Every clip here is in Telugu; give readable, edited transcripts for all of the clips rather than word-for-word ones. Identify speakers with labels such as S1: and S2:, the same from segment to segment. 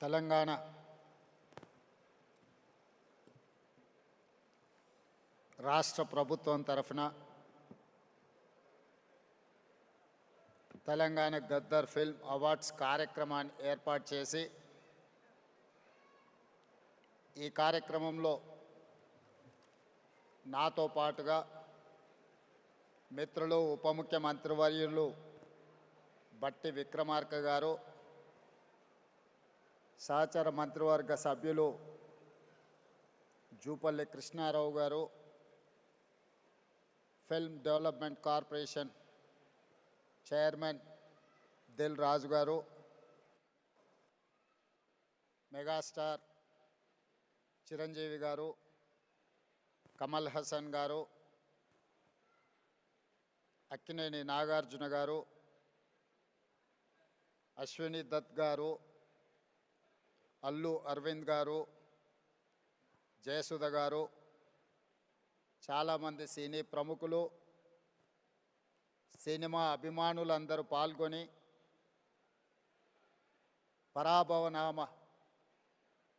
S1: తెలంగాణ రాష్ట్ర ప్రభుత్వం తరఫున తెలంగాణ గద్దర్ ఫిల్మ్ అవార్డ్స్ కార్యక్రమాన్ని ఏర్పాటు చేసి ఈ కార్యక్రమంలో నాతో పాటుగా మిత్రులు ఉప ముఖ్యమంత్రివర్యులు బట్టి విక్రమార్క గారు, సహచర మంత్రివర్గ సభ్యులు జూపల్లి కృష్ణారావు గారు, film development corporation chairman Dil Raju గారు, మెగాస్టార్ చిరంజీవి గారు, కమల్ హాసన్ గారు, అక్కినేని నాగార్జున గారు, అశ్విని దత్ గారు, అల్లు అరవింద్ గారు, జయసుధ గారు, చాలామంది సినీ ప్రముఖులు, సినిమా అభిమానులందరూ పాల్గొని పరాభవనామ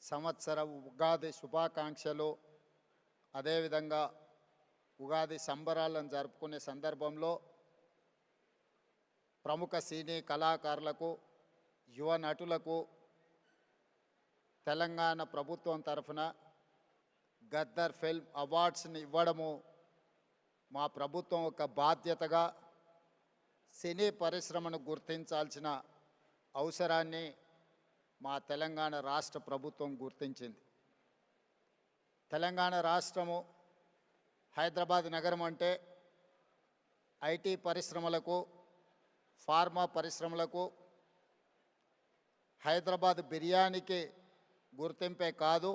S1: సంవత్సర ఉగాది శుభాకాంక్షలు, అదేవిధంగా ఉగాది సంబరాలను జరుపుకునే సందర్భంలో ప్రముఖ సినీ కళాకారులకు, యువ నటులకు తెలంగాణ ప్రభుత్వం తరఫున గద్దర్ ఫిల్మ్ అవార్డ్స్ని ఇవ్వడము మా ప్రభుత్వం ఒక బాధ్యతగా సినీ పరిశ్రమను గుర్తించాల్సిన అవసరాన్ని మా తెలంగాణ రాష్ట్ర ప్రభుత్వం గుర్తించింది. తెలంగాణ రాష్ట్రము హైదరాబాద్ నగరం అంటే ఐటీ పరిశ్రమలకు, ఫార్మా పరిశ్రమలకు, హైదరాబాద్ బిర్యానీకి గుర్తింపే కాదు,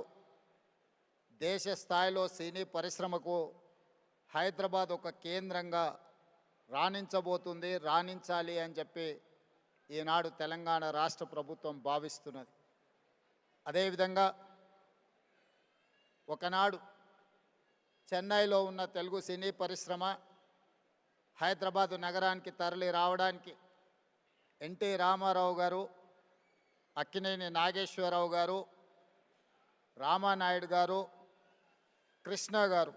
S1: దేశ స్థాయిలో సినీ పరిశ్రమకు హైదరాబాద్ ఒక కేంద్రంగా రాణించబోతుంది, రాణించాలి అని చెప్పి ఈనాడు తెలంగాణ రాష్ట్ర ప్రభుత్వం భావిస్తున్నది. అదేవిధంగా ఒకనాడు చెన్నైలో ఉన్న తెలుగు సినీ పరిశ్రమ హైదరాబాదు నగరానికి తరలి రావడానికి ఎన్టీ రామారావు గారు, అక్కినేని నాగేశ్వరరావు గారు, రామానాయుడు గారు, కృష్ణ గారు,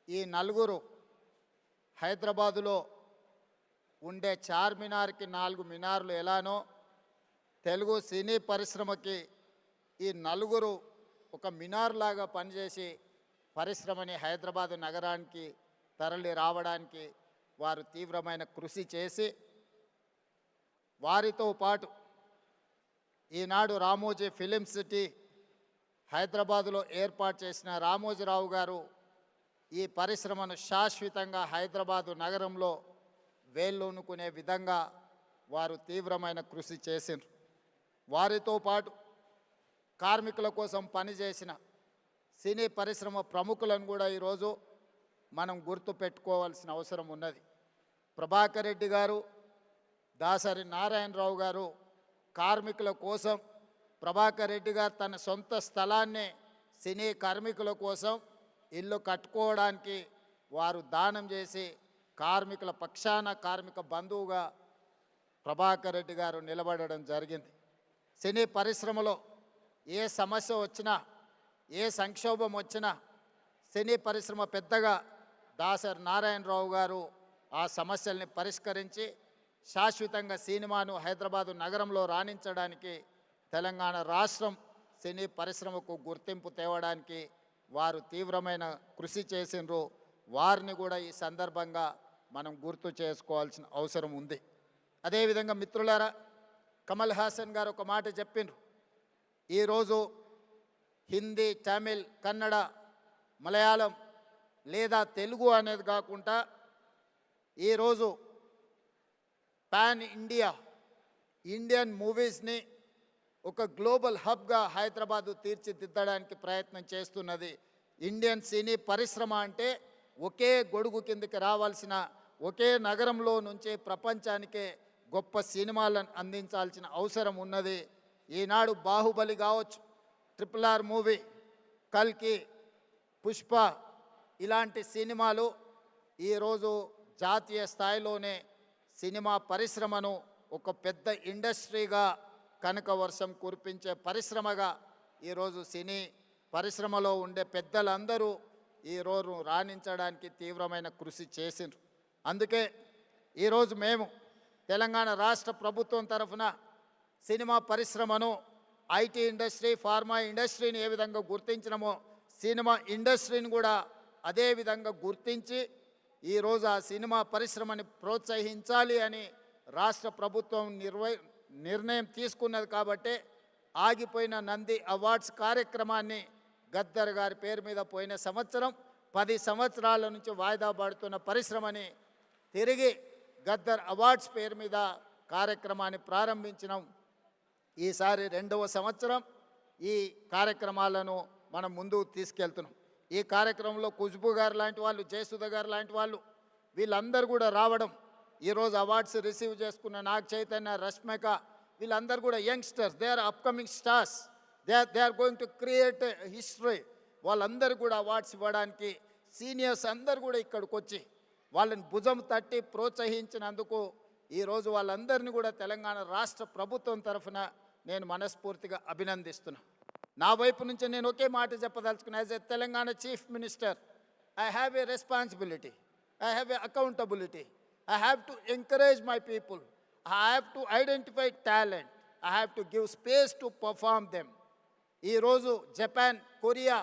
S1: ఈ నలుగురు హైదరాబాదులో ఉండే చార్మినార్కి 4 మినార్లు ఎలానో తెలుగు సినీ పరిశ్రమకి ఈ నలుగురు ఒక మినార్ లాగా పనిచేసి పరిశ్రమని హైదరాబాదు నగరానికి తరలి రావడానికి వారు తీవ్రమైన కృషి చేసి, వారితో పాటు ఈనాడు రామోజీ ఫిలిం సిటీ హైదరాబాదులో ఏర్పాటు చేసిన రామోజీరావు గారు ఈ పరిశ్రమను శాశ్వతంగా హైదరాబాదు నగరంలో వేళ్ళూనుకునే విధంగా వారు తీవ్రమైన కృషి చేసిండ్రు. వారితో పాటు కార్మికుల కోసం పనిచేసిన సినీ పరిశ్రమ ప్రముఖులను కూడా ఈరోజు మనం గుర్తు పెట్టుకోవాల్సిన అవసరం ఉన్నది. ప్రభాకర్ రెడ్డి గారు, దాసరి నారాయణరావు గారు కార్మికుల కోసం, ప్రభాకర్ రెడ్డి గారు తన సొంత స్థలాన్నే సినీ కార్మికుల కోసం ఇల్లు కట్టుకోవడానికి వారు దానం చేసి కార్మికుల పక్షాన కార్మిక బంధువుగా ప్రభాకర్ రెడ్డి గారు నిలబడడం జరిగింది. సినీ పరిశ్రమలో ఏ సమస్య వచ్చినా, ఏ సంక్షోభం వచ్చినా సినీ పరిశ్రమ పెద్దగా దాసరి నారాయణరావు గారు ఆ సమస్యల్ని పరిష్కరించి శాశ్వతంగా సినిమాను హైదరాబాదు నగరంలో రాణించడానికి, తెలంగాణ రాష్ట్రం సినీ పరిశ్రమకు గుర్తింపు తేవడానికి వారు తీవ్రమైన కృషి చేసిండ్రు. వారిని కూడా ఈ సందర్భంగా మనం గుర్తు చేసుకోవాల్సిన అవసరం ఉంది. అదేవిధంగా మిత్రులారా, కమల్ హాసన్ గారు ఒక మాట చెప్పిండ్రు. ఈరోజు హిందీ, తమిళ్, కన్నడ, మలయాళం లేదా తెలుగు అనేది కాకుండా ఈరోజు పాన్ ఇండియన్ మూవీస్ని ఒక గ్లోబల్ హబ్గా హైదరాబాదు తీర్చిదిద్దడానికి ప్రయత్నం చేస్తున్నది. ఇండియన్ సినీ పరిశ్రమ అంటే ఒకే గొడుగు కిందకి రావాల్సిన, ఒకే నగరంలో నుంచి ప్రపంచానికే గొప్ప సినిమాలను అందించాల్సిన అవసరం ఉన్నది. ఈనాడు బాహుబలి కావచ్చు, RRR మూవీ, కల్కి, పుష్ప ఇలాంటి సినిమాలు ఈరోజు జాతీయ స్థాయిలోనే సినిమా పరిశ్రమను ఒక పెద్ద ఇండస్ట్రీగా కనక వర్షం కురిపించే పరిశ్రమగా ఈరోజు సినీ పరిశ్రమలో ఉండే పెద్దలందరూ ఈరోజు రాణించడానికి తీవ్రమైన కృషి చేసిండ్రు. అందుకే ఈరోజు మేము తెలంగాణ రాష్ట్ర ప్రభుత్వం తరఫున సినిమా పరిశ్రమను ఐటీ ఇండస్ట్రీ, ఫార్మా ఇండస్ట్రీని ఏ విధంగా గుర్తించినమో సినిమా ఇండస్ట్రీని కూడా అదే విధంగా గుర్తించి ఈరోజు ఆ సినిమా పరిశ్రమని ప్రోత్సహించాలి అని రాష్ట్ర ప్రభుత్వం నిర్ణయం తీసుకున్నది. కాబట్టి ఆగిపోయిన నంది అవార్డ్స్ కార్యక్రమాన్ని గద్దర్ గారి పేరు మీద పోయిన సంవత్సరం 10 సంవత్సరాల నుంచి వాయిదా పడుతున్న పరిశ్రమని తిరిగి గద్దర్ అవార్డ్స్ పేరు మీద కార్యక్రమాన్ని ప్రారంభించినాం. ఈసారి 2వ సంవత్సరం ఈ కార్యక్రమాలను మనం ముందుకు తీసుకెళ్తున్నాం. ఈ కార్యక్రమంలో ఖుష్బూ గారు లాంటి వాళ్ళు, జయసుధ గారు లాంటి వాళ్ళు వీళ్ళందరూ కూడా రావడం, ఈరోజు అవార్డ్స్ రిసీవ్ చేసుకున్న నాగ చైతన్య, రష్మిక వీళ్ళందరూ కూడా youngsters, they are upcoming stars, they are going to create history. వాళ్ళందరూ కూడా అవార్డ్స్ ఇవ్వడానికి సీనియర్స్ అందరూ కూడా ఇక్కడికి వచ్చి వాళ్ళని భుజం తట్టి ప్రోత్సహించినందుకు ఈరోజు వాళ్ళందరినీ కూడా తెలంగాణ రాష్ట్ర ప్రభుత్వం తరఫున నేను మనస్ఫూర్తిగా అభినందిస్తున్నాను. నా వైపు నుంచి నేను ఒకే మాట చెప్పదలుచుకున్నా. As a Telangana chief minister, I have a responsibility, I have a accountability. I have to encourage my people. I have to identify talent. I have to give space to perform them. ఈ రోజు జపాన్, కొరియా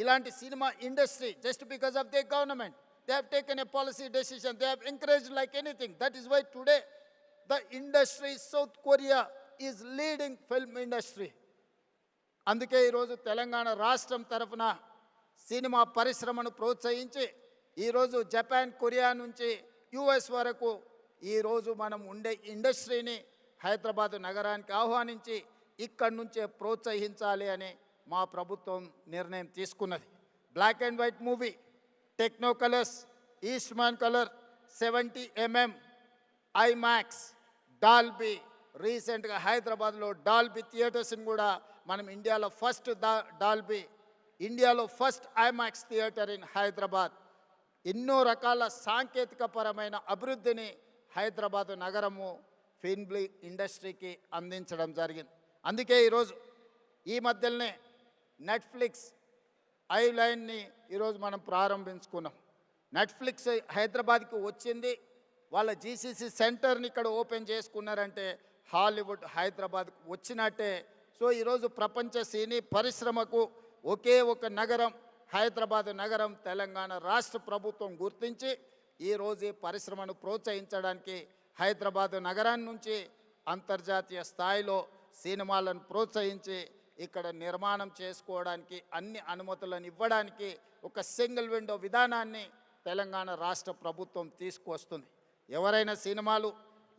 S1: ఇలాంటి cinema industry just because of their government, they have taken a policy decision. They have encouraged like anything. That is why today the industry, South Korea is leading film industry. అందుకే ఈరోజు తెలంగాణ రాష్ట్రం తరఫున సినిమా పరిశ్రమను ప్రోత్సహించి ఈరోజు జపాన్, కొరియా నుంచి యుఎస్ వరకు ఈరోజు మనం ఉండే ఇండస్ట్రీని హైదరాబాద్ నగరానికి ఆహ్వానించి ఇక్కడి నుంచే ప్రోత్సహించాలి అని మా ప్రభుత్వం నిర్ణయం తీసుకున్నది. Black and white movie, techno colours, Eastman colour, 70mm, IMAX, Dolby, రీసెంట్గా హైదరాబాద్లో డాల్బీ థియేటర్స్ని కూడా మనం ఇండియాలో first IMAX theatre in Hyderabad. ఎన్నో రకాల సాంకేతిక పరమైన అభివృద్ధిని హైదరాబాదు నగరము ఫిల్మ్ ఇండస్ట్రీకి అందించడం జరిగింది. అందుకే ఈరోజు ఈ మధ్యలోనే నెట్ఫ్లిక్స్ ఐలైన్ని ఈరోజు మనం ప్రారంభించుకున్నాం. నెట్ఫ్లిక్స్ హైదరాబాద్కి వచ్చింది, వాళ్ళ జీసీసీ సెంటర్ని ఇక్కడ ఓపెన్ చేసుకున్నారంటే హాలీవుడ్ హైదరాబాద్కు వచ్చినట్టే. సో ఈరోజు ప్రపంచ సినీ పరిశ్రమకు ఒకే ఒక నగరం హైదరాబాద్ నగరం తెలంగాణ రాష్ట్ర ప్రభుత్వం గుర్తించి ఈరోజు ఈ పరిశ్రమను ప్రోత్సహించడానికి హైదరాబాద్ నగరాన్ని నుంచి అంతర్జాతీయ స్థాయిలో సినిమాలను ప్రోత్సహించి ఇక్కడ నిర్మాణం చేసుకోవడానికి అన్ని అనుమతులను ఇవ్వడానికి ఒక సింగిల్ విండో విధానాన్ని తెలంగాణ రాష్ట్ర ప్రభుత్వం తీసుకువస్తుంది. ఎవరైనా సినిమాలు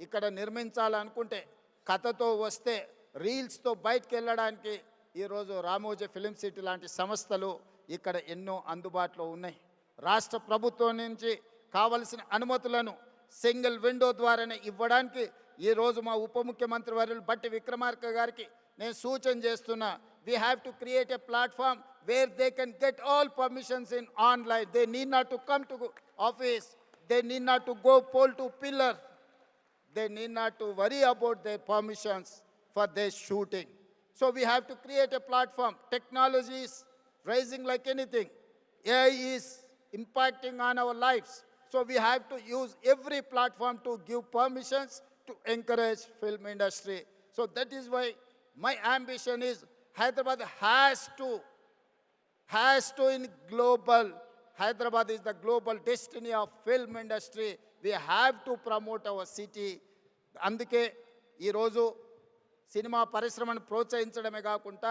S1: ఇక్కడ నిర్మించాలనుకుంటే కథతో వస్తే రీల్స్తో బయటకు వెళ్ళడానికి ఈరోజు రామోజీ ఫిలిం సిటీ లాంటి సంస్థలు ఇక్కడ ఎన్నో అందుబాటులో ఉన్నాయి. రాష్ట్ర ప్రభుత్వం నుంచి కావలసిన అనుమతులను సింగిల్ విండో ద్వారానే ఇవ్వడానికి ఈరోజు మా ఉప ముఖ్యమంత్రి వర్యులు బట్టి విక్రమార్క గారికి నేను సూచన చేస్తున్నా. We have to create a platform where they can get all permissions in online. They need not to come to office, they need not to go pole to pillar, they need not to worry about their permissions for their shooting. So we have to create a platform. Technology is rising like anything. AI is impacting on our lives. So we have to use every platform to give permissions to encourage film industry. So that is why my ambition is Hyderabad has to in global. Hyderabad is the global destiny of film industry. We have to promote our city. అందుకే ఈరోజు సినిమా పరిశ్రమను ప్రోత్సహించడమే కాకుండా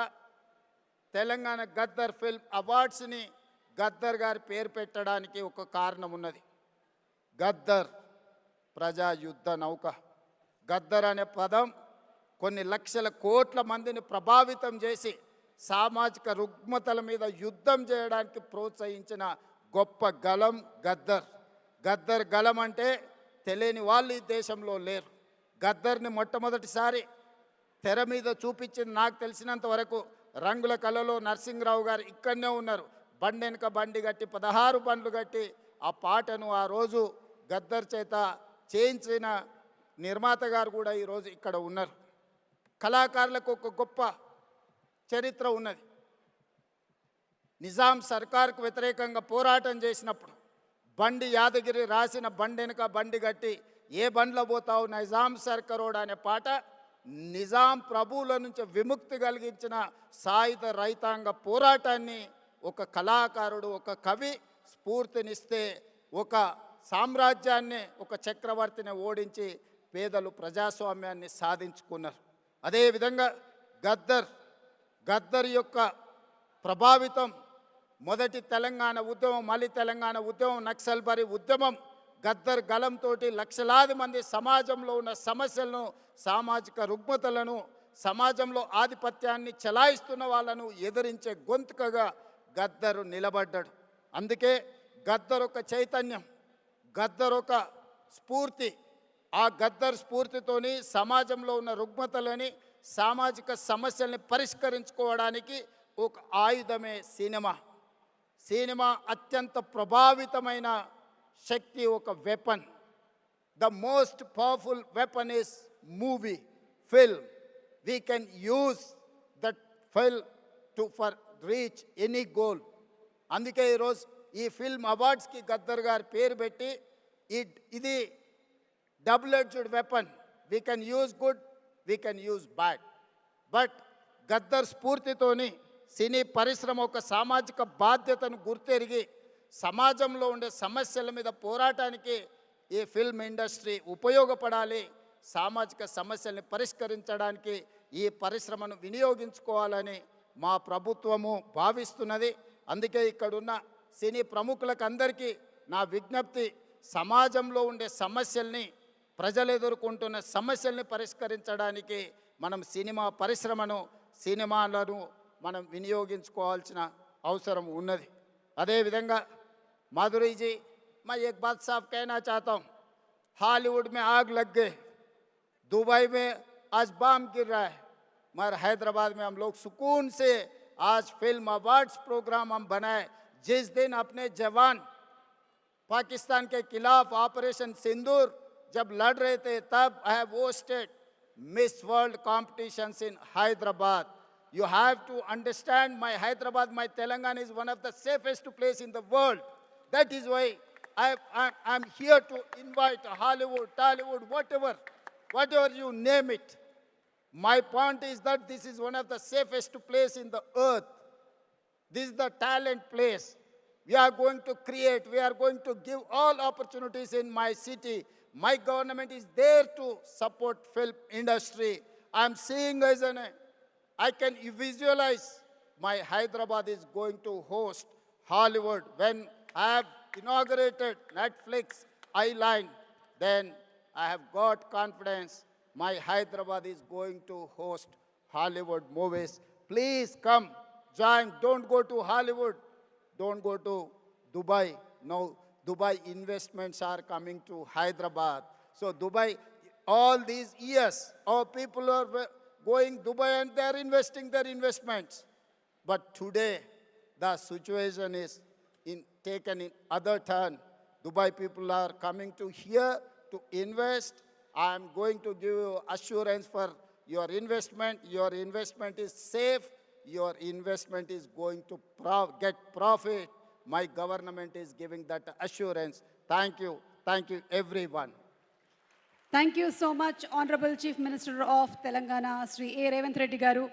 S1: తెలంగాణ గద్దర్ ఫిల్మ్ అవార్డ్స్ని గద్దర్ గారి పేరు పెట్టడానికి ఒక కారణం ఉన్నది. గద్దర్ ప్రజా యుద్ధ నౌక. గద్దర్ అనే పదం కొన్ని లక్షల కోట్ల మందిని ప్రభావితం చేసి సామాజిక రుగ్మతల మీద యుద్ధం చేయడానికి ప్రోత్సహించిన గొప్ప గలం గద్దర్. గద్దర్ గలం అంటే తెలియని వాళ్ళు ఈ దేశంలో లేరు. గద్దర్ని మొట్టమొదటిసారి తెర మీద చూపించింది నాకు తెలిసినంత వరకు రంగుల కళలో నరసింహరావు గారు ఇక్కడనే ఉన్నారు. బండి వెనుక బండి కట్టి 16 బండ్లు కట్టి ఆ పాటను ఆ రోజు గద్దర్ చేత చేయించిన నిర్మాత గారు కూడా ఈరోజు ఇక్కడ ఉన్నారు. కళాకారులకు ఒక గొప్ప చరిత్ర ఉన్నది. నిజాం సర్కార్కు వ్యతిరేకంగా పోరాటం చేసినప్పుడు బండి యాదగిరి రాసిన బండి వెనుక బండి కట్టి ఏ బండ్లో పోతావు నిజాం సర్కారోడు అనే పాట నిజాం ప్రభువుల నుంచి విముక్తి కలిగించిన సాయుధ రైతాంగ పోరాటాన్ని ఒక కళాకారుడు, ఒక కవి స్ఫూర్తినిస్తే ఒక సామ్రాజ్యాన్ని, ఒక చక్రవర్తిని ఓడించి పేదలు ప్రజాస్వామ్యాన్ని సాధించుకున్నారు. అదేవిధంగా గద్దర్ యొక్క ప్రభావితం మొదటి తెలంగాణ ఉద్యమం, మళ్ళీ తెలంగాణ ఉద్యమం, నక్సల్బరీ ఉద్యమం, గద్దర్ గలంతో లక్షలాది మంది సమాజంలో ఉన్న సమస్యలను, సామాజిక రుగ్మతలను, సమాజంలో ఆధిపత్యాన్ని చెలాయిస్తున్న వాళ్ళను ఎదిరించే గొంతుకగా గద్దరు నిలబడ్డాడు. అందుకే గద్దర్ ఒక చైతన్యం, గద్దర్ ఒక స్ఫూర్తి. ఆ గద్దర్ స్ఫూర్తితోని సమాజంలో ఉన్న రుగ్మతలని, సామాజిక సమస్యల్ని పరిష్కరించుకోవడానికి ఒక ఆయుధమే సినిమా. సినిమా అత్యంత ప్రభావితమైన శక్తి, ఒక weapon. The most powerful weapon is movie, film. We can use that film for reach any goal. అందుకే ఈరోజు ఈ ఫిల్మ్ అవార్డ్స్కి గద్దర్ గారి పేరు పెట్టి ఇది double edged weapon. We can use good, we can use bad. But Gaddar స్ఫూర్తితోని సినీ పరిశ్రమ ఒక సామాజిక బాధ్యతను గుర్తెరిగి సమాజంలో ఉండే సమస్యల మీద పోరాటానికి ఈ ఫిల్మ్ ఇండస్ట్రీ ఉపయోగపడాలి. సామాజిక సమస్యల్ని పరిష్కరించడానికి ఈ పరిశ్రమను వినియోగించుకోవాలని మా ప్రభుత్వము భావిస్తున్నది. అందుకే ఇక్కడున్న సినీ ప్రముఖులకు అందరికీ నా విజ్ఞప్తి, సమాజంలో ఉండే సమస్యల్ని, ప్రజలు ఎదుర్కొంటున్న సమస్యల్ని పరిష్కరించడానికి మనం సినిమా పరిశ్రమను, సినిమాలను మనం వినియోగించుకోవాల్సిన అవసరం ఉన్నది. అదేవిధంగా माधुरी जी, मैं एक बात साफ कहना चाहता हूँ, हॉलीवुड में आग लग गए, दुबई में आज बम गिर रहा है, मगर हैदराबाद में हम लोग सुकून से आज फिल्म अवार्ड्स प्रोग्राम हम बनाए. जिस दिन अपने जवान पाकिस्तान के खिलाफ ऑपरेशन सिंदूर जब लड़ रहे थे, तब I have hosted miss world competitions in Hyderabad. You have to understand, my Hyderabad, my Telangana is one of the safest place in the world. That is why I'm here to invite Hollywood, Tollywood, whatever you name it. My point is that this is one of the safest place in the earth. This is the talent place. We are going to create, we are going to give all opportunities in my city. My government is there to support film industry. I'm seeing as I can visualize my Hyderabad is going to host Hollywood. When I have inaugurated Netflix Eyeline, then I have got confidence my Hyderabad is going to host Hollywood movies. Please come, join. Don't go to Hollywood. Don't go to Dubai. No, Dubai investments are coming to Hyderabad. So Dubai, all these years, our people are going Dubai and they are investing their investments. But today, the situation is taken in other turn. Dubai people are coming to here to invest. I am going to give you assurance for your investment. Your investment is safe. Your investment is going to get profit. My government is giving that assurance. Thank you. Thank you, everyone.
S2: Thank you so much, Honorable Chief Minister of Telangana, Sri A. Revanth Reddy Garu.